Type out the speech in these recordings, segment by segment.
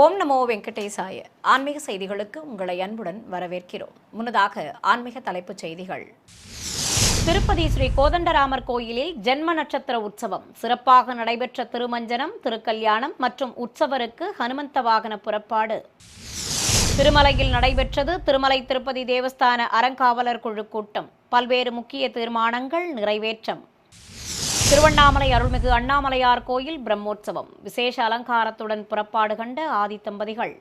ஓம் நமோ வெங்கடேசாய. ஆன்மீக செய்திகளுக்கு உங்களை அன்புடன் வரவேற்கிறோம். முன்னதாக ஆன்மீக தலைப்புச் செய்திகள். திருப்பதி ஸ்ரீ கோதண்டராமர் கோயிலில் ஜென்ம நட்சத்திர உற்சவம் சிறப்பாக நடைபெற்ற திருமஞ்சனம், திருக்கல்யாணம் மற்றும் உற்சவருக்கு ஹனுமந்த வாகன புறப்பாடு. திருமலையில் நடைபெற்றது திருமலை திருப்பதி தேவஸ்தான அறங்காவலர் குழு கூட்டம். பல்வேறு முக்கிய தீர்மானங்கள் நிறைவேற்றம். திருவண்ணாமலை அருள்மிகு அண்ணாமலையார் கோயில் பிரம்மோற்சவம் விசேஷ அலங்காரத்துடன் புறப்பாடு கண்ட ஆதி தம்பதிகள்.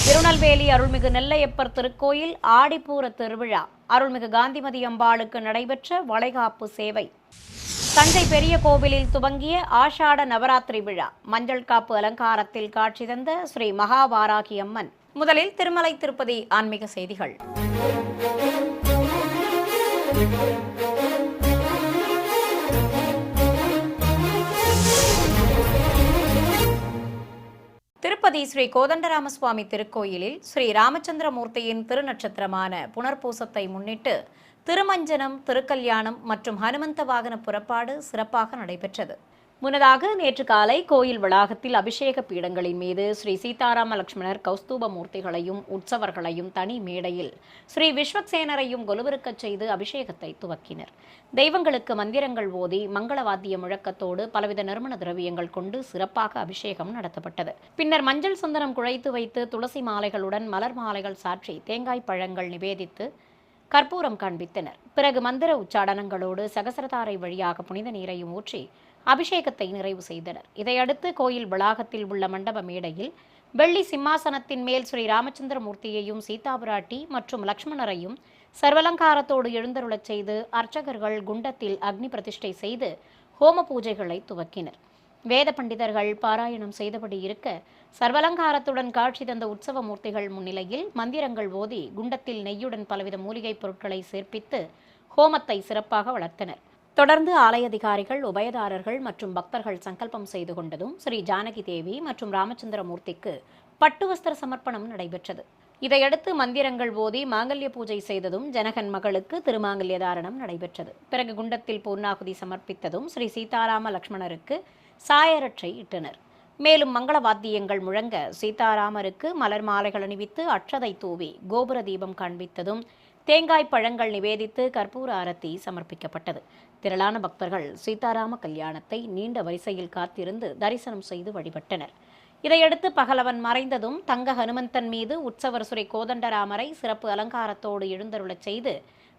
திருநெல்வேலி அருள்மிகு நெல்லையப்பர் திருக்கோயில் ஆடிப்பூர திருவிழா. அருள்மிகு காந்திமதி அம்பாளுக்கு நடைபெற்ற வளைகாப்பு சேவை. தஞ்சை பெரிய கோவிலில் துவங்கிய ஆஷாட நவராத்திரி விழா. மஞ்சள் காப்பு அலங்காரத்தில் காட்சி தந்த ஸ்ரீ மகாவாராகி அம்மன். முதலில் திருமலை திருப்பதி ஆன்மீக செய்திகள். திருப்பதி ஸ்ரீ கோதண்டராமசுவாமி திருக்கோயிலில் ஸ்ரீ ராமச்சந்திரமூர்த்தியின் திருநட்சத்திரமான புனர்பூசத்தை முன்னிட்டு திருமஞ்சனம், திருக்கல்யாணம் மற்றும் ஹனுமந்த வாகன புறப்பாடு சிறப்பாக நடைபெற்றது. முன்னதாக நேற்று காலை கோயில் வளாகத்தில் அபிஷேக பீடங்களின் மீது ஸ்ரீ சீதாராம லட்சுமணர் கௌஸ்தூப மூர்த்திகளையும் உற்சவர்களையும் தனி மேடையில் ஸ்ரீ விஸ்வக்சேனரையும் கொலுவிருக்கச் செய்து அபிஷேகத்தை துவக்கினர். தெய்வங்களுக்கு மந்திரங்கள் ஓதி மங்களவாத்திய முழக்கத்தோடு பலவித நறுமண திரவியங்கள் கொண்டு சிறப்பாக அபிஷேகம் நடத்தப்பட்டது. பின்னர் மஞ்சள் சந்தனம் குழைத்து வைத்து துளசி மாலைகளுடன் மலர் மாலைகள் சாற்றி தேங்காய் பழங்கள் நிவேதித்து கற்பூரம் காண்பித்தனர். பிறகு மந்திர உச்சாடனங்களோடு சகசரதாரை வழியாக புனித நீரையும் ஊற்றி அபிஷேகத்தை நிறைவு செய்தனர். இதையடுத்து கோயில் வளாகத்தில் உள்ள மண்டப மேடையில் வெள்ளி சிம்மாசனத்தின் மேல் ஸ்ரீ ராமச்சந்திரமூர்த்தியையும் சீதாபிராட்டி மற்றும் லக்ஷ்மணரையும் சர்வலங்காரத்தோடு எழுந்தருளச் செய்து அர்ச்சகர்கள் குண்டத்தில் அக்னி பிரதிஷ்டை செய்து ஹோம பூஜைகளை துவக்கினர். வேத பண்டிதர்கள் பாராயணம் செய்தபடி இருக்க சர்வலங்காரத்துடன் காட்சி தந்த உற்சவ மூர்த்திகள் முன்னிலையில் மந்திரங்கள் ஓதி குண்டத்தில் நெய்யுடன் பலவித மூலிகைப் பொருட்களை சேர்ப்பித்து ஹோமத்தை சிறப்பாக வளர்த்தனர். தொடர்ந்து ஆலய அதிகாரிகள், உபயதாரர்கள் மற்றும் பக்தர்கள் சங்கல்பம் செய்து கொண்டதும் ஸ்ரீ ஜானகி தேவி மற்றும் ராமச்சந்திரமூர்த்திக்கு பட்டு வஸ்திர சமர்ப்பணம் நடைபெற்றது. இதையடுத்து மந்திரங்கள் ஓதி மாங்கல்ய பூஜை செய்ததும் ஜனகன் மகளுக்கு திருமாங்கல்ய தாரணம் நடைபெற்றது. பிறகு குண்டத்தில் பூர்ணாகுதி சமர்ப்பித்ததும் ஸ்ரீ சீதாராம லட்சுமணருக்கு சாயரட்சை இட்டனர். மேலும் மங்கள வாத்தியங்கள் முழங்க சீதாராமருக்கு மலர் மாலைகள் அணிவித்து அட்சதை தூவி கோபுர தீபம் காண்பித்ததும் தேங்காய் பழங்கள் நிவேதித்து கற்பூர ஆரத்தி சமர்ப்பிக்கப்பட்டது. திரளான பக்தர்கள் சீதாராம கல்யாணத்தை நீண்ட வரிசையில் காத்திருந்து தரிசனம் செய்து வழிபட்டனர். இதையடுத்து பகலவன் மறைந்ததும் தங்க ஹனுமந்தன் மீது உற்சவர் ஸ்ரீ கோதண்டராமரை சிறப்பு அலங்காரத்தோடு எழுந்தருளச் செய்து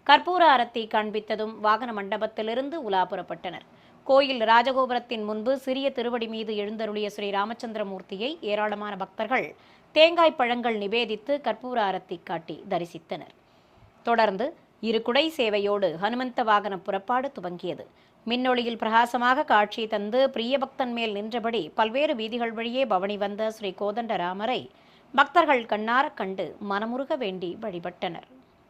கற்பூர ஆரத்தி காண்பித்ததும் வாகன மண்டபத்திலிருந்து உலா புறப்பட்டனர். கோயில் ராஜகோபுரத்தின் முன்பு சிறிய திருவடி மீது எழுந்தருளிய ஸ்ரீ ராமச்சந்திரமூர்த்தியை ஏராளமான பக்தர்கள் தேங்காய் பழங்கள் நிவேதித்து கற்பூர ஆரத்தி காட்டி தரிசித்தனர். தொடர்ந்து இரு குடை சேவையோடு ஹனுமந்த வாகன புறப்பாடு துவங்கியது. மின்னொளியில் பிரகாசமாக காட்சி தந்து பிரியபக்தன் மேல் நின்றபடி பல்வேறு வீதிகள் வழியே பவனி வந்த ஸ்ரீ கோதண்டராமரை பக்தர்கள் கண்ணார கண்டு மனமுருக வேண்டி வழிபட்டனர்.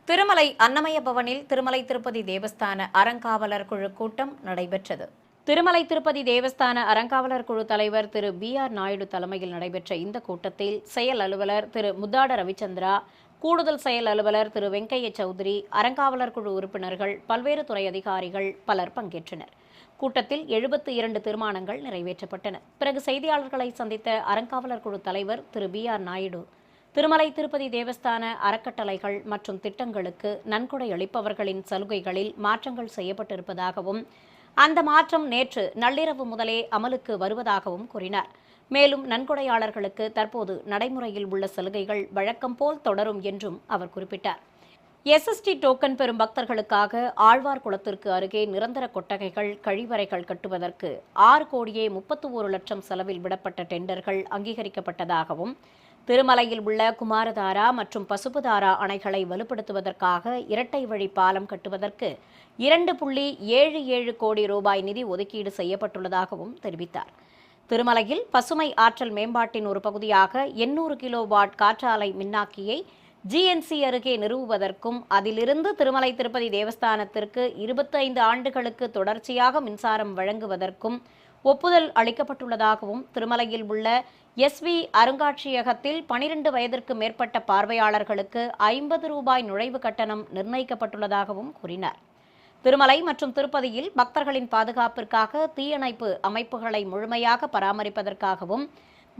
திருமலை அன்னமய பவனில் திருமலை திருப்பதி தேவஸ்தான அறங்காவலர் குழு கூட்டம் நடைபெற்றது. திருமலை திருப்பதி தேவஸ்தான அறங்காவலர் குழு தலைவர் திரு B.R. நாயுடு தலைமையில் நடைபெற்ற இந்த கூட்டத்தில் செயல் அலுவலர் திரு முத்தாட ரவிச்சந்திரா, கூடுதல் செயல் அலுவலர் திரு வெங்கைய சௌத்ரி, அறங்காவலர் குழு உறுப்பினர்கள், பல்வேறு துறை அதிகாரிகள் பலர் பங்கேற்றனர். கூட்டத்தில் 72 தீர்மானங்கள் நிறைவேற்றப்பட்டன. பிறகு செய்தியாளர்களை சந்தித்த அறங்காவலர் குழு தலைவர் திரு B.R. நாயுடு, திருமலை திருப்பதி தேவஸ்தான அறக்கட்டளைகள் மற்றும் திட்டங்களுக்கு நன்கொடை அளிப்பவர்களின் சலுகைகளில் மாற்றங்கள் செய்யப்பட்டிருப்பதாகவும் அந்த மாற்றம் நேற்று நள்ளிரவு முதலே அமலுக்கு வருவதாகவும் கூறினார். மேலும் நன்கொடையாளர்களுக்கு தற்போது நடைமுறையில் உள்ள சலுகைகள் வழக்கம் போல் தொடரும் என்றும் அவர் குறிப்பிட்டார். SST டோக்கன் பெறும் பக்தர்களுக்காக ஆழ்வார் குளத்திற்கு அருகே நிரந்தர கொட்டகைகள், கழிவறைகள் கட்டுவதற்கு 6,31,00,000 செலவில் விடப்பட்ட டெண்டர்கள் அங்கீகரிக்கப்பட்டதாகவும், திருமலையில் உள்ள குமாரதாரா மற்றும் பசுபதாரா அணைகளை வலுப்படுத்துவதற்காக இரட்டை வழி பாலம் கட்டுவதற்கு 2.77 கோடி ரூபாய் நிதி ஒதுக்கீடு செய்யப்பட்டுள்ளதாகவும் தெரிவித்தார். திருமலையில் பசுமை ஆற்றல் மேம்பாட்டின் ஒரு பகுதியாக 800 கிலோவாட் காற்றாலை மின்னாக்கியை GNC அருகே நிறுவுவதற்கும் அதிலிருந்து திருமலை திருப்பதி தேவஸ்தானத்திற்கு 25 ஆண்டுகளுக்கு தொடர்ச்சியாக மின்சாரம் வழங்குவதற்கும் ஒப்புதல் அளிக்கப்பட்டுள்ளதாகவும், திருமலையில் உள்ள SV அருங்காட்சியகத்தில் 12 வயதிற்கு மேற்பட்ட பார்வையாளர்களுக்கு 50 ரூபாய் நுழைவு கட்டணம் நிர்ணயிக்கப்பட்டுள்ளதாகவும் கூறினார். திருமலை மற்றும் திருப்பதியில் பக்தர்களின் பாதுகாப்பிற்காக தீயணைப்பு அமைப்புகளை முழுமையாக பராமரிப்பதற்காகவும்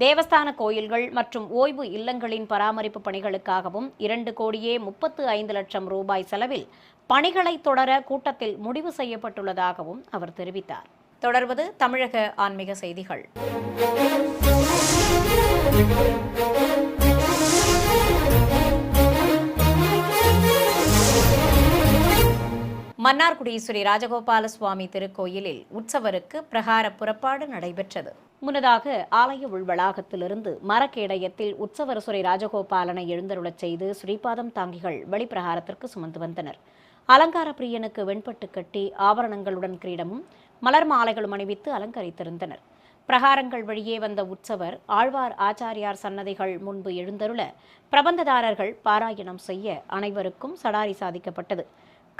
தேவஸ்தான கோயில்கள் மற்றும் ஓய்வு இல்லங்களின் பராமரிப்பு பணிகளுக்காகவும் 2,35,00,000 ரூபாய் செலவில் பணிகளை தொடர கூட்டத்தில் முடிவு செய்யப்பட்டுள்ளதாகவும் அவர் தெரிவித்தார். தொடர்வது தமிழக ஆன்மீக செய்திகள். மன்னார்குடி ஸ்ரீ ராஜகோபால சுவாமி திருக்கோயிலில் உற்சவருக்கு பிரகார புறப்பாடு நடைபெற்றது. முன்னதாக ஆலய உள்வளாகத்திலிருந்து மரக்கேடயத்தில் உற்சவர் ஸ்ரீ ராஜகோபாலனை எழுந்தருளச் செய்து ஸ்ரீபாதம் தாங்கிகள் வெளிப்பிரகாரத்திற்கு சுமந்து வந்தனர். அலங்கார பிரியனுக்கு வெண்பட்டு கட்டி ஆபரணங்களுடன் கிரீடமும் மலர் மாலைகளும் அணிவித்து அலங்கரித்திருந்தனர். பிரகாரங்கள் வழியே வந்த உற்சவர் ஆழ்வார் ஆச்சாரியார் சன்னதிகள் முன்பு எழுந்தருள பிரபந்ததாரர்கள் பாராயணம் செய்ய அனைவருக்கும் சடாரி சாதிக்கப்பட்டது.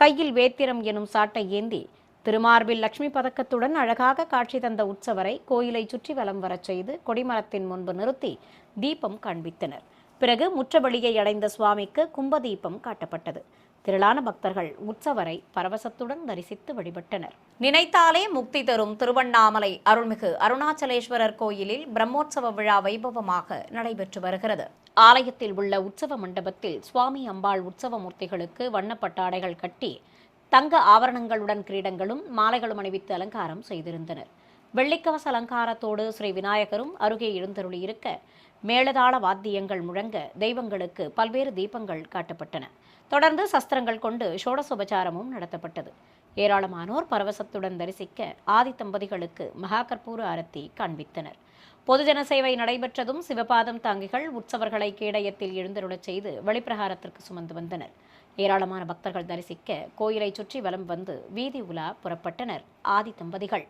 கையில் வேத்திரம் எனும் சாட்டை ஏந்தி திருமார்பில் லட்சுமி பதக்கத்துடன் அழகாக காட்சி தந்த உற்சவரை கோயிலை சுற்றி வலம் வரச் செய்து கொடிமரத்தின் முன்பு நிறுத்தி தீபம் காண்பித்தனர். பிறகு முற்றவெளியை அடைந்த சுவாமிக்கு கும்பதீபம் காட்டப்பட்டது. திரளான பக்தர்கள் உற்சவரை பரவசத்துடன் தரிசித்து வழிபட்டனர். நினைத்தாலே முக்தி தரும் திருவண்ணாமலை அருள்மிகு அருணாச்சலேஸ்வரர் கோயிலில் பிரம்மோற்சவ விழா வைபவமாக நடைபெற்று வருகிறது. ஆலயத்தில் உள்ள உற்சவ மண்டபத்தில் சுவாமி அம்பாள் உற்சவ மூர்த்திகளுக்கு வண்ணப்பட்டாடைகள் கட்டி தங்க ஆபரணங்களுடன் கிரீடங்களும் மாலைகளும் அணிவித்து அலங்காரம் செய்திருந்தனர். வெள்ளிக்கவச அலங்காரத்தோடு ஸ்ரீ விநாயகரும் அருகே எழுந்தருளியிருக்க மேளதாள வாத்தியங்கள் முழங்க தெய்வங்களுக்கு பல்வேறு தீபங்கள் காட்டப்பட்டன. தொடர்ந்து சஸ்திரங்கள் கொண்டு ஷோடசோபச்சாரமும் நடத்தப்பட்டது. ஏராளமானோர் பரவசத்துடன் தரிசிக்க ஆதி தம்பதிகளுக்கு மகா கற்பூர ஆரத்தி காண்பித்தனர். பொதுஜன சேவை நடைபெற்றதும் சிவபாதம் தாங்கிகள் உற்சவர்களை கேடயத்தில் எழுந்தருளச் செய்து வெளிப்பிரகாரத்திற்கு சுமந்து வந்தனர். ஏராளமான பக்தர்கள் தரிசிக்க கோயிலை சுற்றி வலம் வந்து வீதி உலா புறப்பட்டனர் ஆதி தம்பதிகள்.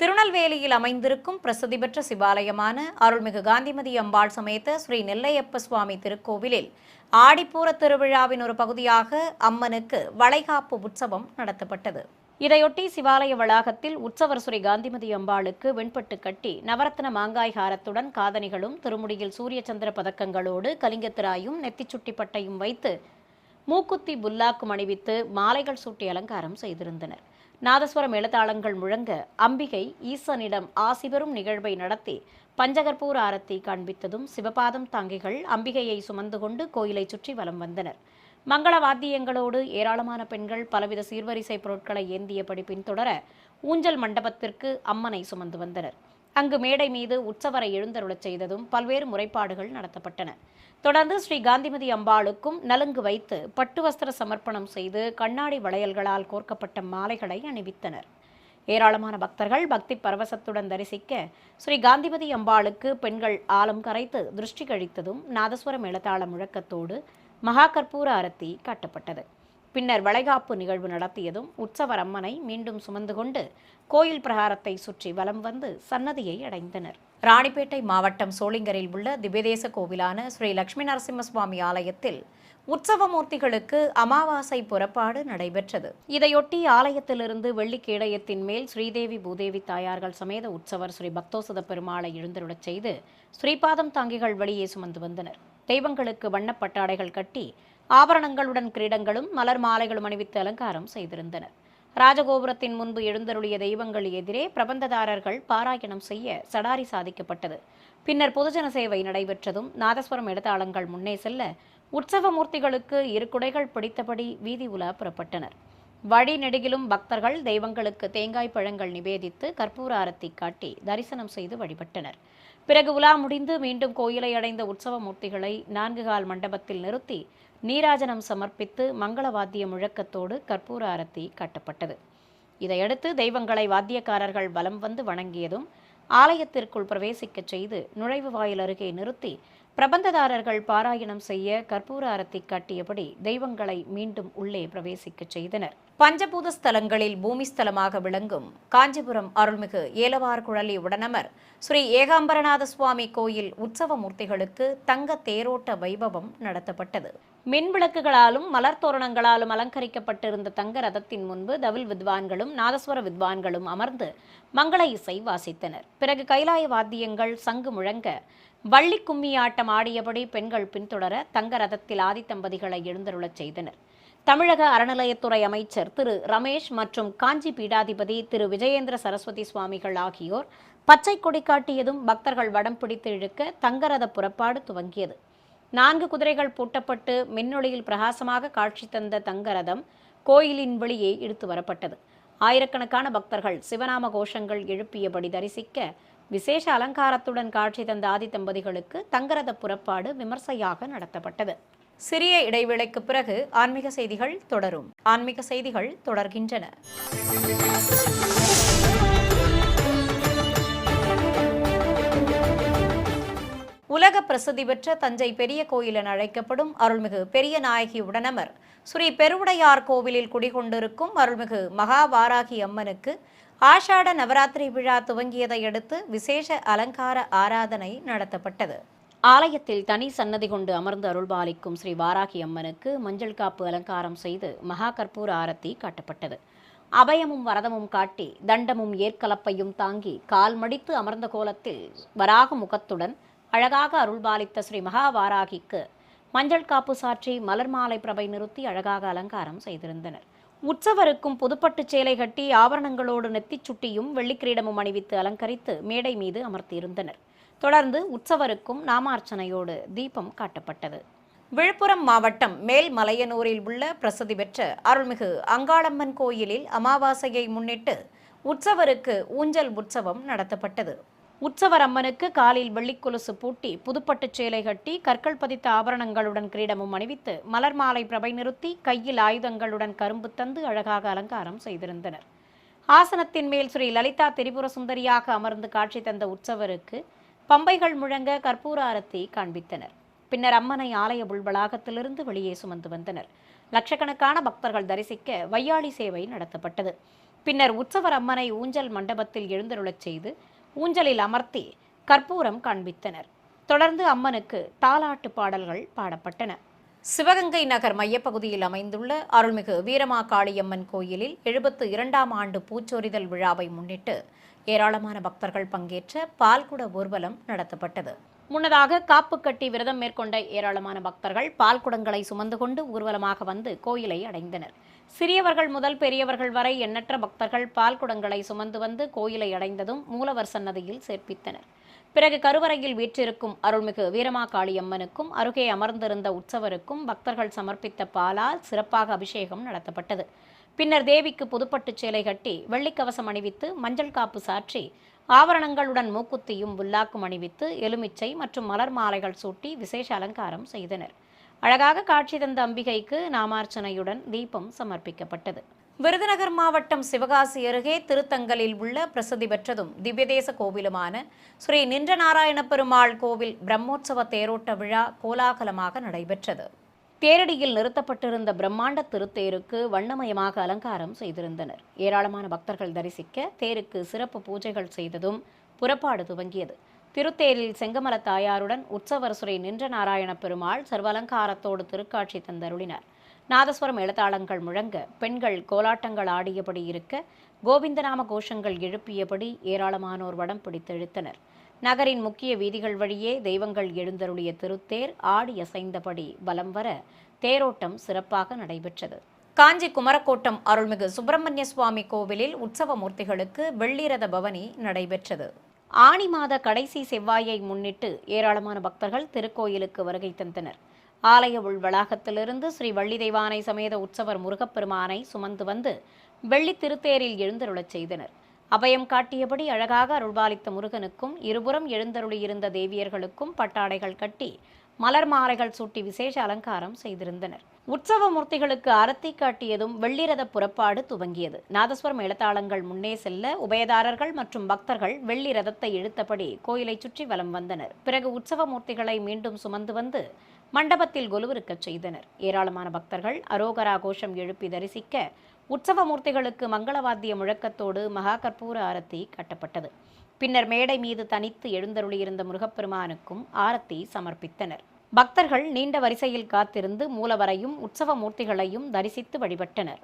திருநெல்வேலியில் அமைந்திருக்கும் பிரசித்தி பெற்ற சிவாலயமான அருள்மிகு காந்திமதி அம்பாள் சமேத ஸ்ரீ நெல்லையப்ப சுவாமி திருக்கோவிலில் ஆடிப்பூர திருவிழாவின் ஒரு பகுதியாக அம்மனுக்கு வளைகாப்பு உற்சவம் நடத்தப்பட்டது. இதையொட்டி சிவாலய வளாகத்தில் உற்சவர் ஸ்ரீ காந்திமதி அம்பாளுக்கு வெண்பட்டு கட்டி நவரத்ன மாங்காய் ஹாரத்துடன் காதணிகளும் திருமுடியில் சூரிய சந்திர பதக்கங்களோடு கலிங்கத்திராயும் நெத்திச்சுட்டி பட்டையும் வைத்து மூக்குத்தி புல்லாக்கும் அணிவித்து மாலைகள் சூட்டி அலங்காரம் செய்திருந்தனர். நாதஸ்வர மேளதாளங்கள் முழங்க அம்பிகை ஈசனிடம் ஆசிபெறும் நிகழ்வை நடத்தி பஞ்சகற்பூர ஆரத்தி காண்பித்ததும் சிவபாதம் தாங்கிகள் அம்பிகையை சுமந்து கொண்டு கோயிலை சுற்றி வலம் வந்தனர். மங்கள வாத்தியங்களோடு ஏராளமான பெண்கள் பலவித சீர்வரிசை பொருட்களை ஏந்தியபடி பின்தொடர ஊஞ்சல் மண்டபத்திற்கு அம்மனை சுமந்து வந்தனர். அங்கு மேடை மீது உற்சவரை எழுந்தருளச் செய்ததும் பல்வேறு முறைப்பாடுகள் நடத்தப்பட்டன. தொடர்ந்து ஸ்ரீ காந்திமதி அம்பாளுக்கும் நலுங்கு வைத்து பட்டு வஸ்திர சமர்ப்பணம் செய்து கண்ணாடி வளையல்களால் கோர்க்கப்பட்ட மாலைகளை அணிவித்தனர். ஏராளமான பக்தர்கள் பக்தி பரவசத்துடன் தரிசிக்க ஸ்ரீ காந்திமதி அம்பாளுக்கு பெண்கள் ஆலம் கரைத்து திருஷ்டி கழித்ததும் நாதஸ்வர மேளதாள முழக்கத்தோடு மகா கற்பூர ஆரத்தி காட்டப்பட்டது. பின்னர் வளைகாப்பு நிகழ்வு நடத்தியதும் உற்சவர் அம்மனை மீண்டும் சுமந்து கொண்டு கோயில் பிரகாரத்தை சுற்றி வலம் வந்து சன்னதியை அடைந்தனர். ராணிப்பேட்டை மாவட்டம் சோளிங்கரில் உள்ள திவ்யதேச கோவிலான ஸ்ரீ லட்சுமி நரசிம்ம சுவாமி ஆலயத்தில் உற்சவமூர்த்திகளுக்கு அமாவாசை புறப்பாடு நடைபெற்றது. இதையொட்டி ஆலயத்திலிருந்து வெள்ளி கேடயத்தின் மேல் ஸ்ரீதேவி பூதேவி தாயார்கள் சமேத உற்சவர் ஸ்ரீ பக்தோசத பெருமாளை எழுந்தருளச் செய்து ஸ்ரீபாதம் தாங்கிகள் வெளியே சுமந்து வந்தனர். தெய்வங்களுக்கு வண்ணப்பட்டாடைகள் கட்டி ஆபரணங்களுடன் கிரீடங்களும் மலர் மாலைகளும் அணிவித்து அலங்காரம் செய்திருந்தனர். ராஜகோபுரத்தின் முன்பு எழுந்தருளிய தெய்வங்கள் எதிரே பிரபந்ததாரர்கள் பாராயணம் செய்ய சடாரி சாதிக்கப்பட்டது. பின்னர் பொதுஜன சேவை நடைபெற்றதும் நாதஸ்வரம் இடத்தாளங்கள் முன்னே செல்ல உற்சவ மூர்த்திகளுக்கு இரு குடைகள் பிடித்தபடி வீதி உலா புறப்பட்டனர். வழி நெடுகிலும் பக்தர்கள் தெய்வங்களுக்கு தேங்காய் பழங்கள் நிவேதித்து கற்பூர ஆரத்தி காட்டி தரிசனம் செய்து வழிபட்டனர். பிறகு உலா முடிந்து மீண்டும் கோயிலை அடைந்த உற்சவ மூர்த்திகளை 4 கால் மண்டபத்தில் நிறுத்தி நீராஜனம் சமர்ப்பித்து மங்கள வாத்திய முழக்கத்தோடு கற்பூர ஆரத்தி காட்டப்பட்டது. இதையடுத்து தெய்வங்களை வாத்தியக்காரர்கள் வலம் வந்து வணங்கியதும் ஆலயத்திற்குள் பிரவேசிக்கச் செய்து நுழைவு வாயில் அருகே நிறுத்தி பிரபந்ததாரர்கள் பாராயணம் செய்ய கற்பூர ஆரத்தி காட்டியபடி தெய்வங்களை மீண்டும் உள்ளே பிரவேசிக்கச் செய்தனர். பஞ்சபூத ஸ்தலங்களில் பூமிஸ்தலமாக விளங்கும் காஞ்சிபுரம் அருள்மிகு ஏலவார் குழலி உடனமர் ஸ்ரீ ஏகாம்பரநாத சுவாமி கோயில் உற்சவ மூர்த்திகளுக்கு தங்க தேரோட்ட வைபவம் நடத்தப்பட்டது. மின் விளக்குகளாலும் மலர் தோரணங்களாலும் அலங்கரிக்கப்பட்டிருந்த தங்க ரதத்தின் முன்பு தவில் வித்வான்களும் நாதஸ்வர வித்வான்களும் அமர்ந்து மங்கள இசை வாசித்தனர். பிறகு கைலாய வாத்தியங்கள் சங்கு முழங்க வள்ளி கும்மி ஆட்டம் ஆடியபடி பெண்கள் பின்தொடர தங்க ரதத்தில் ஆதி தம்பதிகளை எழுந்தருளச் செய்தனர். தமிழக அறநிலையத்துறை அமைச்சர் திரு ரமேஷ் மற்றும் காஞ்சி பீடாதிபதி திரு விஜயேந்திர சரஸ்வதி சுவாமிகள் ஆகியோர் பச்சை கொடி காட்டியதும் பக்தர்கள் வடம் பிடித்து இழுக்க தங்கரத புறப்பாடு துவங்கியது. 4 குதிரைகள் பூட்டப்பட்டு மின்னொளியில் பிரகாசமாக காட்சி தந்த தங்கரதம் கோயிலின் வெளியே இழுத்து வரப்பட்டது. ஆயிரக்கணக்கான பக்தர்கள் சிவநாம கோஷங்கள் எழுப்பியபடி தரிசிக்க, விசேஷ அலங்காரத்துடன் காட்சி தந்த ஆதி தம்பதிகளுக்கு தங்கரத புறப்பாடு விமர்சையாக நடத்தப்பட்டது. சிறிய இடைவேளைக்கு பிறகு ஆன்மீக செய்திகள் தொடரும். ஆன்மீக செய்திகள் தொடர்கின்றன. உலக பிரசித்தி பெற்ற தஞ்சை பெரிய கோயில் என அழைக்கப்படும் அருள்மிகு பெரிய நாயகி உடனமர் ஸ்ரீ பெருவுடையார் கோவிலில் குடிகொண்டிருக்கும் அருள்மிகு மகாவாராகி அம்மனுக்கு ஆஷாட நவராத்திரி விழா துவங்கியதை அடுத்து விசேஷ அலங்கார ஆராதனை நடத்தப்பட்டது. ஆலயத்தில் தனி சன்னதி கொண்டு அமர்ந்து அருள்பாலிக்கும் ஸ்ரீ வாராகி அம்மனுக்கு மஞ்சள் காப்பு அலங்காரம் செய்து மகா கற்பூர ஆரத்தி காட்டப்பட்டது. அபயமும் வரதமும் காட்டி தண்டமும் ஏற்கலப்பையும் தாங்கி கால் மடித்து அமர்ந்த கோலத்தில் வராக முகத்துடன் அழகாக அருள்பாலித்த ஸ்ரீ மகாவாராகிக்கு மஞ்சள் காப்பு சாற்றி மலர் மாலை பிரபை நிறுத்தி அழகாக அலங்காரம் செய்திருந்தனர். உற்சவருக்கும் புதுப்பட்டு சேலை கட்டி ஆபரணங்களோடு நெத்திச் சுட்டியும் வெள்ளிக்கிரீடமும் அணிவித்து அலங்கரித்து மேடை மீது அமர்த்தியிருந்தனர். தொடர்ந்து உற்சவருக்கும் நாமார்ச்சனையோடு தீபம் காட்டப்பட்டது. விழுப்புரம் மாவட்டம் மேல்மலையனூரில் உள்ள பிரசித்தி பெற்ற அருள்மிகு அங்காளம்மன் கோயிலில் அமாவாசையை முன்னிட்டு உற்சவருக்கு ஊஞ்சல் உற்சவம் நடத்தப்பட்டது. உற்சவர் அம்மனுக்கு காலில் வெள்ளிக்கொலுசு பூட்டி புதுப்பட்டு சேலை கட்டி கற்கள் பதித்த ஆபரணங்களுடன் கிரீடமும் அணிவித்து மலர் மாலை பிரபை நிறுத்தி கையில் ஆயுதங்களுடன் கரும்பு தந்து அழகாக அலங்காரம் செய்திருந்தனர். ஆசனத்தின் மேல் ஸ்ரீ லலிதா திரிபுர சுந்தரியாக அமர்ந்து காட்சி தந்த உற்சவருக்கு பம்பைகள் முழங்க கற்பூர ஆரத்தி காண்பித்தனர். பின்னர் அம்மனை ஆலய உள்வளாகத்திலிருந்து வெளியே சுமந்து வந்தனர். லட்சக்கணக்கான பக்தர்கள் தரிசிக்க வையாளி சேவை நடத்தப்பட்டது. பின்னர் உற்சவர் அம்மனை ஊஞ்சல் மண்டபத்தில் எழுந்தருளச் செய்து ஊஞ்சலில் அமர்த்தி கற்பூரம் காண்பித்தனர். தொடர்ந்து அம்மனுக்கு தாலாட்டு பாடல்கள் பாடப்பட்டன. சிவகங்கை நகர் மையப்பகுதியில் அமைந்துள்ள அருள்மிகு வீரமாகாளியம்மன் கோயிலில் 72ஆம் ஆண்டு பூச்சொரிதல் விழாவை முன்னிட்டு ஏராளமான பக்தர்கள் பங்கேற்ற பால்குட ஊர்வலம் நடத்தப்பட்டது. முன்னதாக காப்பு கட்டி விரதம் மேற்கொண்ட ஏராளமான பக்தர்கள் பால்குடங்களை சுமந்து கொண்டு ஊர்வலமாக வந்து கோயிலை அடைந்தனர். சிறியவர்கள் முதல் பெரியவர்கள் வரை எண்ணற்ற பக்தர்கள் பால்குடங்களை சுமந்து வந்து கோயிலை அடைந்ததும் மூலவர் சன்னதியில் சேர்ப்பித்தனர். பிறகு கருவறையில் வீற்றிருக்கும் அருள்மிகு வீரமாகாளியம்மனுக்கும் அருகே அமர்ந்திருந்த உற்சவருக்கும் பக்தர்கள் சமர்ப்பித்த பாலால் சிறப்பாக அபிஷேகம் நடத்தப்பட்டது. பின்னர் தேவிக்கு புதுப்பட்டு சேலை கட்டி வெள்ளிக்கவசம் அணிவித்து மஞ்சள் காப்பு சாற்றி ஆபரணங்களுடன் மூக்குத்தியும் புல்லாக்கும் அணிவித்து எலுமிச்சை மற்றும் மலர் மாலைகள் சூட்டி விசேஷ அலங்காரம் செய்தனர். அழகாக காட்சி தந்த அம்பிகைக்கு நாமார்ச்சனையுடன் தீபம் சமர்ப்பிக்கப்பட்டது. விருதுநகர் மாவட்டம் சிவகாசி அருகே திருத்தங்கலில் உள்ள பிரசித்தி பெற்றதும் திவ்யதேச கோவிலுமான ஸ்ரீ நின்ற நாராயண பெருமாள் கோவில் பிரம்மோற்சவ தேரோட்ட விழா கோலாகலமாக நடைபெற்றது. தேரடியில் நிறுத்தப்பட்டிருந்த பிரம்மாண்ட திருத்தேருக்கு வண்ணமயமாக அலங்காரம் செய்திருந்தனர். ஏராளமான பக்தர்கள் தரிசிக்க தேருக்கு சிறப்பு பூஜைகள் செய்ததும் புறப்பாடு துவங்கியது. திருத்தேரில் செங்கமல தாயாருடன் உற்சவர் ஸ்ரீ நின்ற நாராயண பெருமாள் சர்வலங்காரத்தோடு திருக்காட்சி தந்தருளினார். நாதஸ்வரம் எழுத்தாளங்கள் முழங்க பெண்கள் கோலாட்டங்கள் ஆடியபடி இருக்க கோவிந்தநாம கோஷங்கள் எழுப்பியபடி ஏராளமானோர் வடம் பிடித்து இழுத்தனர். நகரின் முக்கிய வீதிகள் வழியே தெய்வங்கள் எழுந்தருளிய திருத்தேர் ஆடி அசைந்தபடி வலம் வர தேரோட்டம் சிறப்பாக நடைபெற்றது. காஞ்சி குமரக்கோட்டம் அருள்மிகு சுப்பிரமணிய சுவாமி கோவிலில் உற்சவ மூர்த்திகளுக்கு வெள்ளிரத பவனி நடைபெற்றது. ஆனி மாத கடைசி செவ்வாயை முன்னிட்டு ஏராளமான பக்தர்கள் திருக்கோயிலுக்கு வருகை தந்தனர். ஆலய உள் வளாகத்திலிருந்து ஸ்ரீ வள்ளி தெய்வானை சமேத உற்சவர் முருகப்பெருமானை சுமந்து வந்து வெள்ளி திருத்தேரில் எழுந்தருளச் செய்தனர். அபயம் காட்டியபடி அழகாக அருள்பாலித்த முருகனுக்கும் இருபுறம் எழுந்தருளியிருந்த தேவியர்களுக்கும் பட்டாடைகள் கட்டி மலர் மாலைகள் சூட்டி விசேஷ அலங்காரம் செய்திருந்தனர். உற்சவ மூர்த்திகளுக்கு அரத்தி காட்டியதும் வெள்ளிரத புறப்பாடு துவங்கியது. நாதஸ்வரம் எழுத்தாளங்கள் முன்னே செல்ல உபயதாரர்கள் மற்றும் பக்தர்கள் வெள்ளி ரதத்தை இழுத்தபடி கோயிலை சுற்றி வலம் வந்தனர். பிறகு உற்சவ மூர்த்திகளை மீண்டும் சுமந்து வந்து மண்டபத்தில் கொலுவிருக்கச் செய்தனர். ஏராளமான பக்தர்கள் அரோகரா கோஷம் எழுப்பி தரிசிக்க உற்சவ மூர்த்திகளுக்கு மங்களவாத்திய முழக்கத்தோடு மகா கற்பூர ஆரத்தி கட்டப்பட்டது. பின்னர் மேடை மீது தனித்து எழுந்தருளியிருந்த முருகப்பெருமானுக்கும் ஆரத்தி சமர்ப்பித்தனர். பக்தர்கள் நீண்ட வரிசையில் காத்திருந்து மூலவரையும் உற்சவ மூர்த்திகளையும் தரிசித்து வழிபட்டனர்.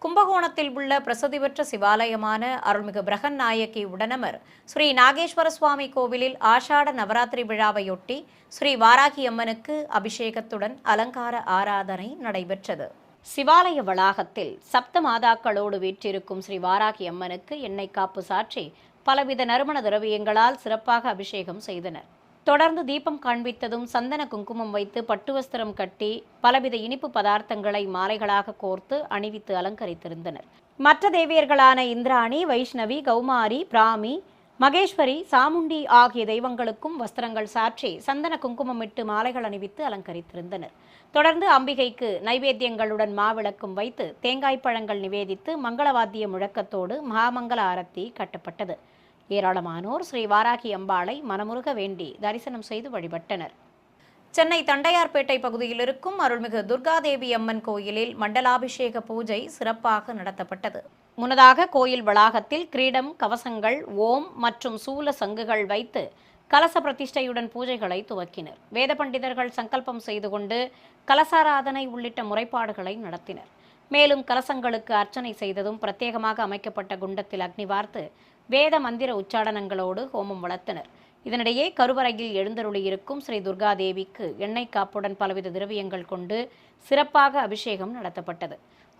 கும்பகோணத்தில் உள்ள பிரசித்தி பெற்ற சிவாலயமான அருள்மிகு பிரகன் நாயகி உடனமர் ஸ்ரீ நாகேஸ்வர சுவாமி கோவிலில் ஆஷாட நவராத்திரி விழாவையொட்டி ஸ்ரீ வாராகி அம்மனுக்கு அபிஷேகத்துடன் அலங்கார ஆராதனை நடைபெற்றது. சிவாலய வளாகத்தில் சப்த மாதாக்களோடு வீற்றிருக்கும் ஸ்ரீ வாராகி அம்மனுக்கு எண்ணெய் காப்பு சாற்றி பலவித நறுமண திரவியங்களால் சிறப்பாக அபிஷேகம் செய்தனர். தொடர்ந்து தீபம் காண்பித்ததும் சந்தன குங்குமம் வைத்து பட்டு வஸ்திரம் கட்டி பலவித இனிப்பு பதார்த்தங்களை மாலைகளாக கோர்த்து அணிவித்து அலங்கரித்திருந்தனர். மற்ற தேவியர்களான இந்திராணி, வைஷ்ணவி, கௌமாரி, பிராமி, மகேஸ்வரி, சாமுண்டி ஆகிய தெய்வங்களுக்கும் வஸ்திரங்கள் சாற்றி சந்தன குங்குமமிட்டு மாலைகள் அணிவித்து அலங்கரித்திருந்தனர். தொடர்ந்து அம்பிகைக்கு நைவேத்தியங்களுடன் மாவிளக்கும் வைத்து தேங்காய் பழங்கள் நிவேதித்து மங்களவாத்திய முழக்கத்தோடு மகாமங்கல ஆரத்தி கட்டப்பட்டது. ஏராளமானோர் ஸ்ரீ வாராகி அம்பாளை மனமுருக வேண்டி தரிசனம் செய்து வழிபட்டனர். சென்னை தண்டையார்பேட்டை பகுதியில் இருக்கும் அருள்மிகு துர்காதேவி அம்மன் கோயிலில் மண்டலாபிஷேக பூஜை சிறப்பாக நடத்தப்பட்டது. முன்னதாக கோயில் வளாகத்தில் கிரீடம், கவசங்கள், ஓம் மற்றும் சூல சங்குகள் வைத்து கலச பிரதிஷ்டையுடன் பூஜைகளை துவக்கினர். வேத பண்டிதர்கள் சங்கல்பம் செய்து கொண்டு கலசாராதனை உள்ளிட்ட முறைப்பாடுகளை நடத்தினர். மேலும் கலசங்களுக்கு அர்ச்சனை செய்ததும் பிரத்யேகமாக அமைக்கப்பட்ட குண்டத்தில் அக்னி வார்த்து வேத மந்திர உச்சாடனங்களோடு ஹோமம் வளர்த்தனர். இதனிடையே கருவறையில் எழுந்தருளியிருக்கும் ஸ்ரீ துர்காதேவிக்கு எண்ணெய் காப்புடன் பலவித திரவியங்கள் கொண்டு சிறப்பாக அபிஷேகம் நடத்தப்பட்டது.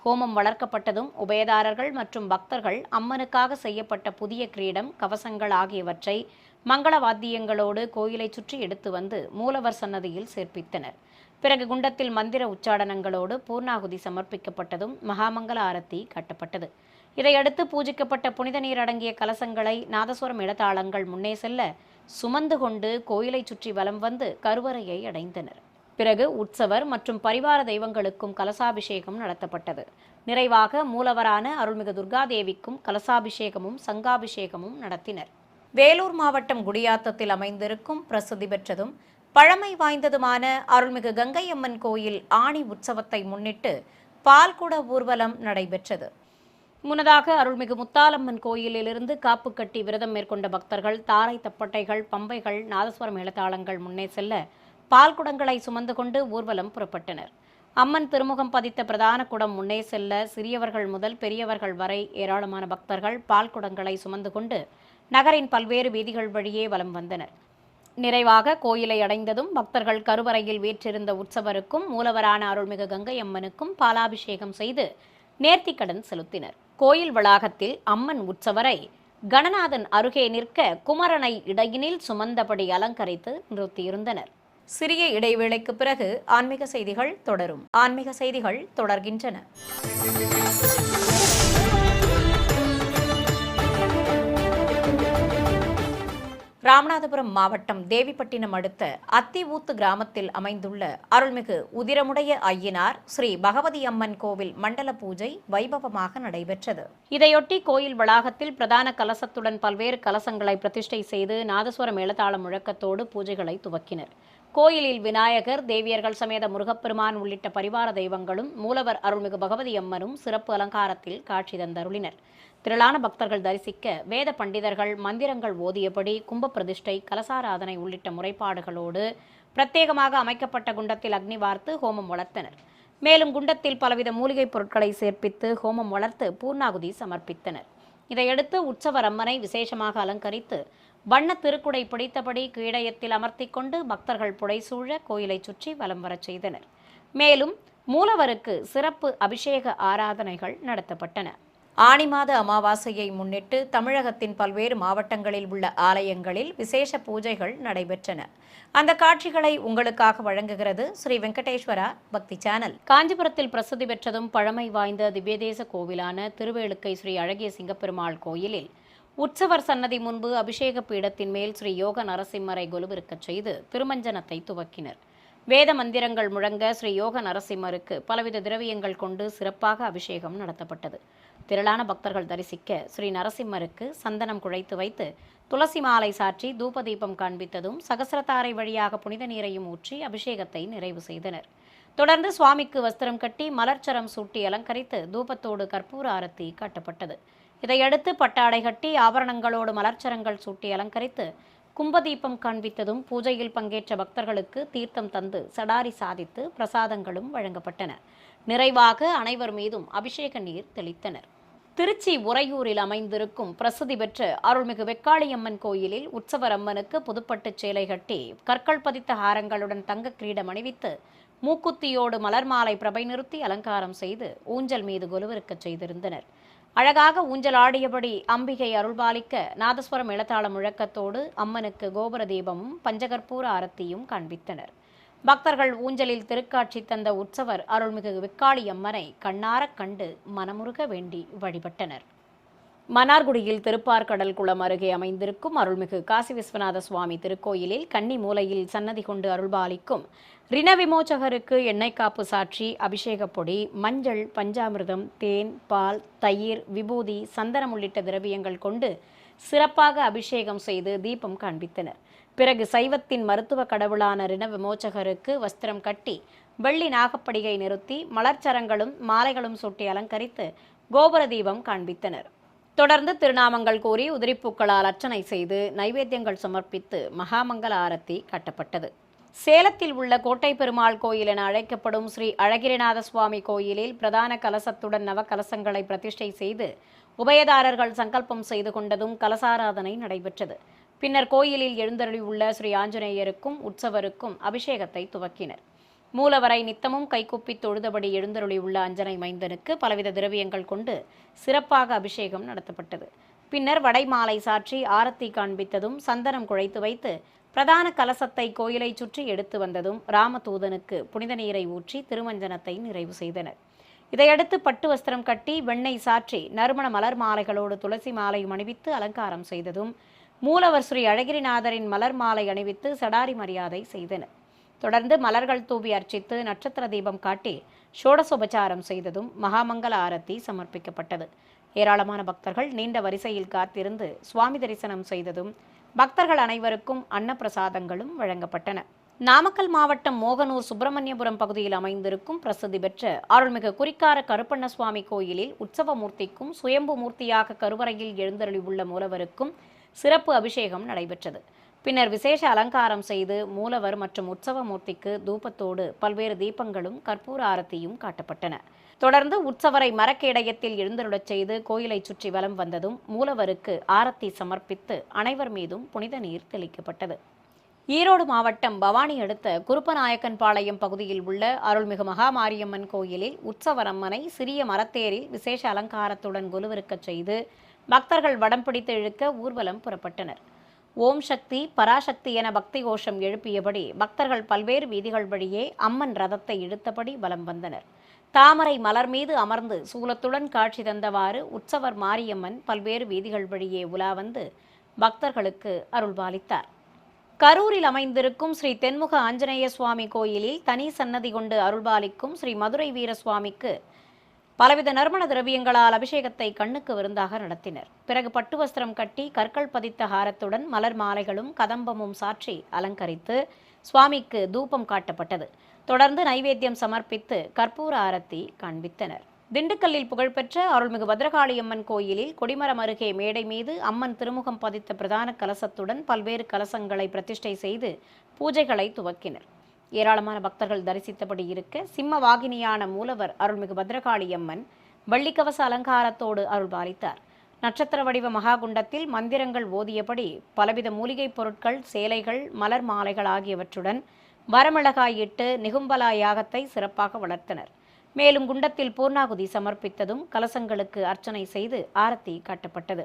ஹோமம் வளர்க்கப்பட்டதும் உபயதாரர்கள் மற்றும் பக்தர்கள் அம்மனுக்காக செய்யப்பட்ட புதிய கிரீடம், கவசங்கள் ஆகியவற்றை மங்கள வாத்தியங்களோடு கோயிலை சுற்றி எடுத்து வந்து மூலவர் சன்னதியில் சேர்ப்பித்தனர். பிறகு குண்டத்தில் மந்திர உச்சாடனங்களோடு பூர்ணாகுதி சமர்ப்பிக்கப்பட்டதும் மகாமங்கல ஆரத்தி கட்டப்பட்டது. இதையடுத்து பூஜிக்கப்பட்ட புனித நீர் அடங்கிய கலசங்களை நாதஸ்வரம் இடத்தாளங்கள் முன்னே செல்ல சுமந்து கொண்டு கோயிலை சுற்றி வலம் வந்து கருவறையை அடைந்தனர். பிறகு உற்சவர் மற்றும் பரிவார தெய்வங்களுக்கும் கலசாபிஷேகம் நடத்தப்பட்டது. நிறைவாக மூலவரான அருள்மிகு துர்காதேவிக்கும் கலசாபிஷேகமும் சங்காபிஷேகமும் நடத்தினர். வேலூர் மாவட்டம் குடியாத்தத்தில் அமைந்திருக்கும் பிரசித்தி பெற்றதும் பழமை வாய்ந்ததுமான அருள்மிகு கங்கை அம்மன் கோயில் ஆணி உற்சவத்தை முன்னிட்டு பால்குட ஊர்வலம் நடைபெற்றது. முன்னதாக அருள்மிகு முத்தாலம்மன் கோயிலிலிருந்து காப்பு கட்டி விரதம் மேற்கொண்ட பக்தர்கள் தாரை தப்பட்டைகள், பம்பைகள், நாதஸ்வரம் மேளதாளங்கள் முன்னே செல்ல பால்குடங்களை சுமந்து கொண்டு ஊர்வலம் புறப்பட்டனர். அம்மன் திருமுகம் பதித்த பிரதான குடம் முன்னே செல்ல சிறியவர்கள் முதல் பெரியவர்கள் வரை ஏராளமான பக்தர்கள் பால்குடங்களை சுமந்து கொண்டு நகரின் பல்வேறு வீதிகள் வழியே வலம் வந்தனர். நிறைவாக கோயிலை அடைந்ததும் பக்தர்கள் கருவறையில் வீற்றிருந்த உற்சவருக்கும் மூலவரான அருள்மிகு கங்கை அம்மனுக்கும் பாலாபிஷேகம் செய்து நேர்த்திக்கடன் செலுத்தினர். கோயில் வளாகத்தில் அம்மன் உற்சவரை கணநாதன் அருகே நிற்க குமரனை இடையினில் சுமந்தபடி அலங்கரித்து நிறுத்தியிருந்தனர். சிறிய இடைவேளைக்கு பிறகு ஆன்மீக செய்திகள் தொடரும். ஆன்மீக செய்திகள் தொடர்கின்றன. ராமநாதபுரம் மாவட்டம் தேவிப்பட்டினம் அடுத்த அத்திவூத்து கிராமத்தில் அமைந்துள்ள அருள்மிகு உதிரமுடைய ஐயனார் ஸ்ரீ பகவதி அம்மன் கோவில் மண்டல பூஜை வைபவமாக நடைபெற்றது. இதையொட்டி கோயில் வளாகத்தில் பிரதான கலசத்துடன் பல்வேறு கலசங்களை பிரதிஷ்டை செய்து நாதஸ்வர மேளதாள முழக்கத்தோடு பூஜைகளை துவக்கினர். கோயிலில் விநாயகர், தேவியர்கள் சமேத முருகப்பெருமான் உள்ளிட்ட பரிவார தெய்வங்களும் மூலவர் அருள்மிகு பகவதி அம்மனும் சிறப்பு அலங்காரத்தில் காட்சி தந்தருளினர். திரளான பக்தர்கள் தரிசிக்க வேத பண்டிதர்கள் மந்திரங்கள் ஓதியபடி கும்ப பிரதிஷ்டை, கலசாராதனை உள்ளிட்ட முறைப்பாடுகளோடு பிரத்யேகமாக அமைக்கப்பட்ட குண்டத்தில் அக்னி வார்த்து ஹோமம் வளர்த்தனர். மேலும் குண்டத்தில் பலவித மூலிகைப் பொருட்களை சேர்ப்பித்து ஹோமம் வளர்த்து பூர்ணாகுதி சமர்ப்பித்தனர். இதையடுத்து உற்சவர் அம்மனை விசேஷமாக அலங்கரித்து வண்ண திருக்குடை பிடித்தபடி கீழயத்தில் அமர்த்தி கொண்டு பக்தர்கள் புடைசூழ கோயிலை சுற்றி வலம் வரச் செய்தனர். மேலும் மூலவருக்கு சிறப்பு அபிஷேக ஆராதனைகள் நடத்தப்பட்டன. ஆனி மாத அமாவாசையை முன்னிட்டு தமிழகத்தின் பல்வேறு மாவட்டங்களில் உள்ள ஆலயங்களில் விசேஷ பூஜைகள் நடைபெற்றன. அந்த காட்சிகளை உங்களுக்காக வழங்குகிறது ஸ்ரீ வெங்கடேஸ்வரா பக்தி சேனல். காஞ்சிபுரத்தில் பிரசித்தி பெற்றதும் பழமை வாய்ந்த திவ்யதேச கோவிலான திருவேளுக்கை ஸ்ரீ அழகிய சிங்கப்பெருமாள் கோயிலில் உற்சவர் சன்னதி முன்பு அபிஷேக பீடத்தின் மேல் ஸ்ரீ யோக நரசிம்மரை கொலுவிருக்கச் செய்து திருமஞ்சனத்தை துவக்கினர். வேத மந்திரங்கள் முழங்க ஸ்ரீ யோக நரசிம்மருக்கு பலவித திரவியங்கள் கொண்டு சிறப்பாக அபிஷேகம் நடத்தப்பட்டது. திரளான பக்தர்கள் தரிசிக்க ஸ்ரீ நரசிம்மருக்கு சந்தனம் குழைத்து வைத்து துளசி மாலை சாற்றி தூபதீபம் காண்பித்ததும் சகசிரத்தாரை வழியாக புனித நீரையும் ஊற்றி அபிஷேகத்தை நிறைவு செய்தனர். தொடர்ந்து சுவாமிக்கு வஸ்திரம் கட்டி மலர்ச்சரம் சூட்டி அலங்கரித்து தூபத்தோடு கற்பூர ஆரத்தி காட்டப்பட்டது. இதையடுத்து பட்டாடை கட்டி ஆபரணங்களோடு மலர்ச்சரங்கள் சூட்டி அலங்கரித்து கும்பதீபம் காண்பித்ததும் பூஜையில் பங்கேற்ற பக்தர்களுக்கு தீர்த்தம் தந்து சடாரி சாதித்து பிரசாதங்களும் வழங்கப்பட்டன. நிறைவாக அனைவர் மீதும் அபிஷேக நீர் தெளித்தனர். திருச்சி உறையூரில் அமைந்திருக்கும் பிரசித்தி பெற்ற அருள்மிகு வெக்காளியம்மன் கோயிலில் உற்சவர் அம்மனுக்கு புதுப்பட்டு சேலை கட்டி கற்கள் பதித்த ஹாரங்களுடன் தங்க கிரீடம் அணிவித்து மூக்குத்தியோடு மலர் மாலை பிரபை நிறுத்தி அலங்காரம் செய்து ஊஞ்சல் மீது கொலுவிருக்கச் செய்திருந்தனர். அழகாக ஊஞ்சல் ஆடியபடி அம்பிகை அருள்பாலிக்க நாதஸ்வரம் இளத்தாள முழக்கத்தோடு அம்மனுக்கு கோபுர தீபமும் பஞ்சகற்பூர ஆரத்தியும் காண்பித்தனர். பக்தர்கள் ஊஞ்சலில் திருக்காட்சி தந்த உற்சவர் அருள்மிகு விக்காளி அம்மனை கண்ணாரக் கண்டு மனமுருக வேண்டி வழிபட்டனர். மன்னார்குடியில் திருப்பார்கடல் குளம் அருகே அமைந்திருக்கும் அருள்மிகு காசி விஸ்வநாத சுவாமி திருக்கோயிலில் கன்னி மூலையில் சன்னதி கொண்டு அருள்பாலிக்கும் ரிண விமோச்சகருக்கு எண்ணெய் காப்பு சாற்றி அபிஷேகப் பொடி, மஞ்சள், பஞ்சாமிர்தம், தேன், பால், தயிர், விபூதி, சந்தனம் உள்ளிட்ட திரவியங்கள் கொண்டு சிறப்பாக அபிஷேகம் செய்து தீபம் காண்பித்தனர். பிறகு சைவத்தின் மருத்துவ கடவுளான ரிண விமோச்சகருக்கு வஸ்திரம் கட்டி வெள்ளி நாகப்படிகை நிறுத்தி மலர்ச்சரங்களும் மாலைகளும் சுட்டி அலங்கரித்து கோபுர தீபம் காண்பித்தனர். தொடர்ந்து திருநாமங்கள் கூறி உதிரிப்பூக்களால் அர்ச்சனை செய்து நைவேத்தியங்கள் சமர்ப்பித்து மகாமங்கல ஆரத்தி கட்டப்பட்டது. சேலத்தில் உள்ள கோட்டை பெருமாள் கோயில் என அழைக்கப்படும் ஸ்ரீ அழகிரிநாத சுவாமி கோயிலில் பிரதான கலசத்துடன் நவகலசங்களை பிரதிஷ்டை செய்து உபயதாரர்கள் சங்கல்பம் செய்து கொண்டதும் கலசாராதனை நடைபெற்றது. பின்னர் கோயிலில் எழுந்தருளியுள்ள ஸ்ரீ ஆஞ்சநேயருக்கும் உற்சவருக்கும் அபிஷேகத்தை துவக்கினர். மூலவரை நித்தமும் கைகுப்பி தொழுதபடி எழுந்தருளியுள்ள அஞ்சனை மைந்தனுக்கு பலவித திரவியங்கள் கொண்டு சிறப்பாக அபிஷேகம் நடத்தப்பட்டது. பின்னர் வடை மாலை சாற்றி ஆரத்தி காண்பித்ததும் சந்தனம் குழைத்து வைத்து பிரதான கலசத்தை கோயிலை சுற்றி எடுத்து வந்ததும் ராமதூதனுக்கு புனித நீரை ஊற்றி திருமஞ்சனத்தை நிறைவு செய்தனர். இதையடுத்து பட்டு வஸ்திரம் கட்டி வெண்ணெய் சாற்றி நறுமண மலர் மாலைகளோடு துளசி மாலையும் அணிவித்து அலங்காரம் செய்ததும் மூலவர் ஸ்ரீ அழகிரிநாதரின் மலர் மாலை அணிவித்து சடாரி மரியாதை செய்தனர். தொடர்ந்து மலர்கள் தூவி அர்ச்சித்து நட்சத்திர தீபம் காட்டி ஷோடசோபச்சாரம் செய்ததும் மகாமங்கல ஆரத்தி சமர்ப்பிக்கப்பட்டது. ஏராளமான பக்தர்கள் நீண்ட வரிசையில் காத்திருந்து சுவாமி தரிசனம் செய்ததும் பக்தர்கள் அனைவருக்கும் அன்னப்பிரசாதங்களும் வழங்கப்பட்டன. நாமக்கல் மாவட்டம் மோகனூர் சுப்பிரமணியபுரம் பகுதியில் அமைந்திருக்கும் பிரசித்தி பெற்ற அருள்மிகு குறிக்கார கருப்பண்ண சுவாமி கோயிலில் உற்சவ மூர்த்திக்கும் சுயம்பு மூர்த்தியாக கருவறையில் எழுந்தருளியுள்ள மூலவருக்கும் சிறப்பு அபிஷேகம் நடைபெற்றது. பின்னர் விசேஷ அலங்காரம் செய்து மூலவர் மற்றும் உற்சவ மூர்த்திக்கு தூபத்தோடு பல்வேறு தீபங்களும் கற்பூர ஆரத்தியும் காட்டப்பட்டன. தொடர்ந்து உற்சவரை மரக்கேடயத்தில் எழுந்தருளச் செய்து கோயிலை சுற்றி வலம் வந்ததும் மூலவருக்கு ஆரத்தி சமர்ப்பித்து அனைவர் மீதும் புனித நீர் தெளிக்கப்பட்டது. ஈரோடு மாவட்டம் பவானி அடுத்த குருப்பநாயக்கன்பாளையம் பகுதியில் உள்ள அருள்மிகு மகாமாரியம்மன் கோயிலில் உற்சவரம்மனை சிறிய மரத்தேரில் விசேஷ அலங்காரத்துடன் கொலுவிருக்கச் செய்து பக்தர்கள் வடம் பிடித்து இழுக்க ஊர்வலம் புறப்பட்டனர். ஓம் சக்தி பராசக்தி என பக்தி கோஷம் எழுப்பியபடி பக்தர்கள் பல்வேறு வீதிகள் வழியே அம்மன் ரதத்தை இழுத்தபடி வலம் வந்தனர். தாமரை மலர் மீது அமர்ந்து சூலத்துடன் காட்சி தந்தவாறு உற்சவர் மாரியம்மன் பல்வேறு வீதிகள் வழியே உலா வந்து பக்தர்களுக்கு அருள்பாலித்தார். கரூரில் அமைந்திருக்கும் ஸ்ரீ தென்முக ஆஞ்சநேய சுவாமி கோயிலில் தனி சன்னதி கொண்டு அருள்பாலிக்கும் ஸ்ரீ மதுரை வீர சுவாமிக்கு பலவித நறுமண திரவியங்களால் அபிஷேகத்தை கண்ணுக்கு விருந்தாக நடத்தினர். பிறகு பட்டு வஸ்திரம் கட்டி கற்கள் பதித்த ஹாரத்துடன் மலர் மாலைகளும் கதம்பமும் சாற்றி அலங்கரித்து சுவாமிக்கு தூபம் காட்டப்பட்டது. தொடர்ந்து நைவேத்தியம் சமர்ப்பித்து கற்பூர ஆரத்தி காண்பித்தனர். திண்டுக்கல்லில் புகழ்பெற்ற அருள்மிகு பத்ரகாளியம்மன் கோயிலில் கொடிமரம் அருகே மேடை மீது அம்மன் திருமுகம் பதித்த பிரதான கலசத்துடன் பல்வேறு கலசங்களை பிரதிஷ்டை செய்து பூஜைகளை துவக்கினர். ஏராளமான பக்தர்கள் தரிசித்தபடி இருக்க சிம்ம வாகினியான மூலவர் அருள்மிகு பத்ரகாளியம்மன் வள்ளிக்கவச அலங்காரத்தோடு அருள்பாலித்தார். நட்சத்திர வடிவ மகாகுண்டத்தில் மந்திரங்கள் ஓதியபடி பலவித மூலிகைப் பொருட்கள், சேலைகள், மலர் மாலைகள் ஆகியவற்றுடன் வரமிளகாய் இட்டு நிகும்பலா யாகத்தை சிறப்பாக வளர்த்தனர். மேலும் குண்டத்தில் பூர்ணாகுதி சமர்ப்பித்ததும் கலசங்களுக்கு அர்ச்சனை செய்து ஆரத்தி காட்டப்பட்டது.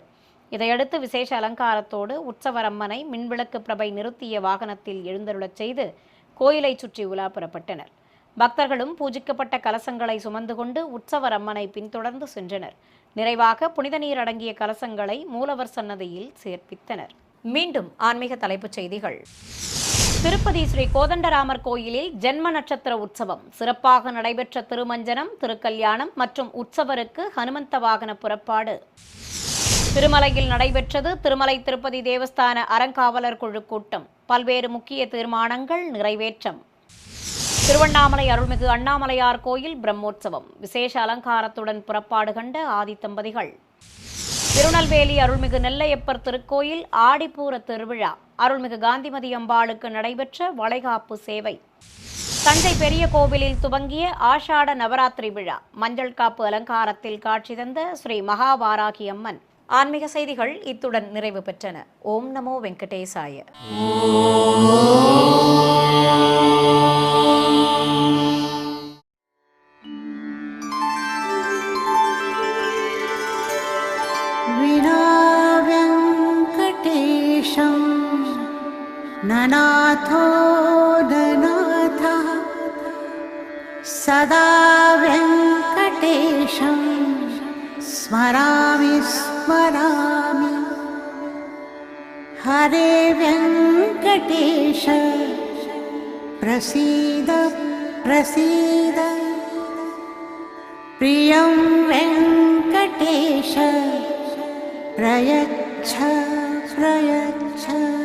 இதையடுத்து விசேஷ அலங்காரத்தோடு உற்சவரம்மனை மின்விளக்கு பிரபை நிறுத்திய வாகனத்தில் எழுந்தருளச் செய்து கோயிலை சுற்றி உலா புறப்பட்டனர். பக்தர்களும் பூஜிக்கப்பட்ட கலசங்களை சுமந்து கொண்டு உற்சவரம்மனை பின்தொடர்ந்து சென்றனர். நிறைவாக புனித நீர் அடங்கிய கலசங்களை மூலவர் சன்னதியில் சேர்ப்பித்தனர். மீண்டும் ஆன்மீக தலைப்புச் செய்திகள். திருப்பதி ஸ்ரீ கோதண்டராமர் கோயிலில் ஜென்ம நட்சத்திர உற்சவம் சிறப்பாக நடைபெற்ற திருமஞ்சனம், திருக்கல்யாணம் மற்றும் உற்சவருக்கு ஹனுமந்த வாகன புறப்பாடு. திருமலையில் நடைபெற்றது திருமலை திருப்பதி தேவஸ்தான அறங்காவலர் குழு கூட்டம். பல்வேறு முக்கிய தீர்மானங்கள் நிறைவேற்றம். திருவண்ணாமலை அருள்மிகு அண்ணாமலையார் கோயில் பிரம்மோற்சவம் விசேஷ அலங்காரத்துடன் புறப்பாடு கண்ட ஆதி தம்பதிகள். திருநெல்வேலி அருள்மிகு நெல்லையப்பர் திருக்கோயில் ஆடிப்பூர திருவிழா. அருள்மிகு காந்திமதி அம்பாளுக்கு நடைபெற்ற வளைகாப்பு சேவை. தஞ்சை பெரிய கோவிலில் துவங்கிய ஆஷாட நவராத்திரி விழா. மஞ்சள் காப்பு அலங்காரத்தில் காட்சி தந்த ஸ்ரீ மகாவாராகி அம்மன். ஆன்மீக செய்திகள் இத்துடன் நிறைவு பெற்றன. ஓம் நமோ வெங்கடேசாய. ननाथो ननाथः सदा वेङ्कटेशं स्मरामि स्मरामि। हरे वेङ्कटेश प्रसीद प्रसीद। प्रियं वेङ्कटेश प्रयच्छ प्रयच्छ।